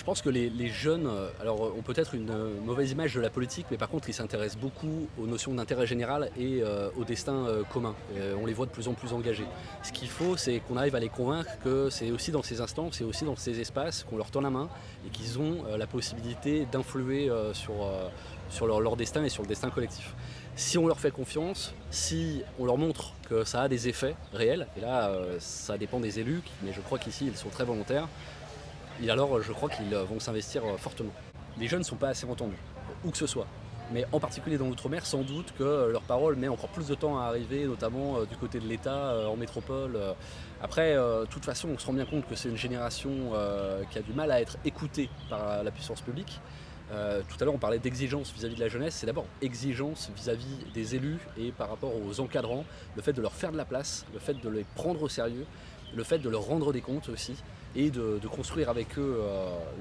pense que les jeunes, alors ont peut-être une mauvaise image de la politique, mais par contre ils s'intéressent beaucoup aux notions d'intérêt général et au destin commun. On les voit de plus en plus engagés. Ce qu'il faut, c'est qu'on arrive à les convaincre que c'est aussi dans ces instants, c'est aussi dans ces espaces qu'on leur tend la main et qu'ils ont la possibilité d'influer sur leur destin et sur le destin collectif. Si on leur fait confiance, si on leur montre que ça a des effets réels, et là ça dépend des élus, mais je crois qu'ici ils sont très volontaires, et alors je crois qu'ils vont s'investir fortement. Les jeunes ne sont pas assez entendus, où que ce soit. Mais en particulier dans l'outre-mer, sans doute que leur parole met encore plus de temps à arriver, notamment du côté de l'État, en métropole. Après, de toute façon, on se rend bien compte que c'est une génération qui a du mal à être écoutée par la puissance publique. Tout à l'heure, on parlait d'exigence vis-à-vis de la jeunesse. C'est d'abord exigence vis-à-vis des élus et par rapport aux encadrants, le fait de leur faire de la place, le fait de les prendre au sérieux, le fait de leur rendre des comptes aussi, et de construire avec eux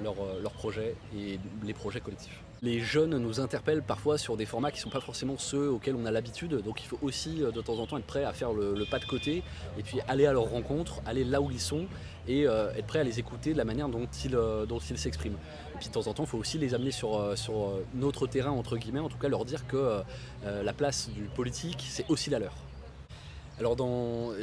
leurs projets et les projets collectifs. Les jeunes nous interpellent parfois sur des formats qui ne sont pas forcément ceux auxquels on a l'habitude, donc il faut aussi de temps en temps être prêt à faire le pas de côté et puis aller à leur rencontre, aller là où ils sont et être prêt à les écouter de la manière dont ils s'expriment. Et puis de temps en temps, il faut aussi les amener sur notre terrain, entre guillemets, en tout cas leur dire que la place du politique, c'est aussi la leur. Alors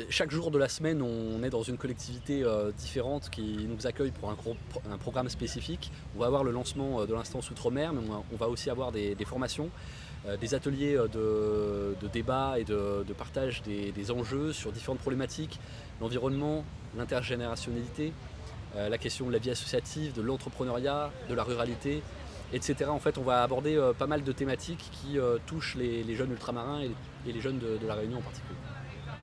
chaque jour de la semaine, on est dans une collectivité différente qui nous accueille pour un programme spécifique. On va avoir le lancement de l'instance Outre-mer, mais on va aussi avoir des formations, des ateliers de débat et de partage des enjeux sur différentes problématiques, l'environnement, l'intergénérationnalité, la question de la vie associative, de l'entrepreneuriat, de la ruralité, etc. En fait, on va aborder pas mal de thématiques qui touchent les jeunes ultramarins et les jeunes de La Réunion en particulier.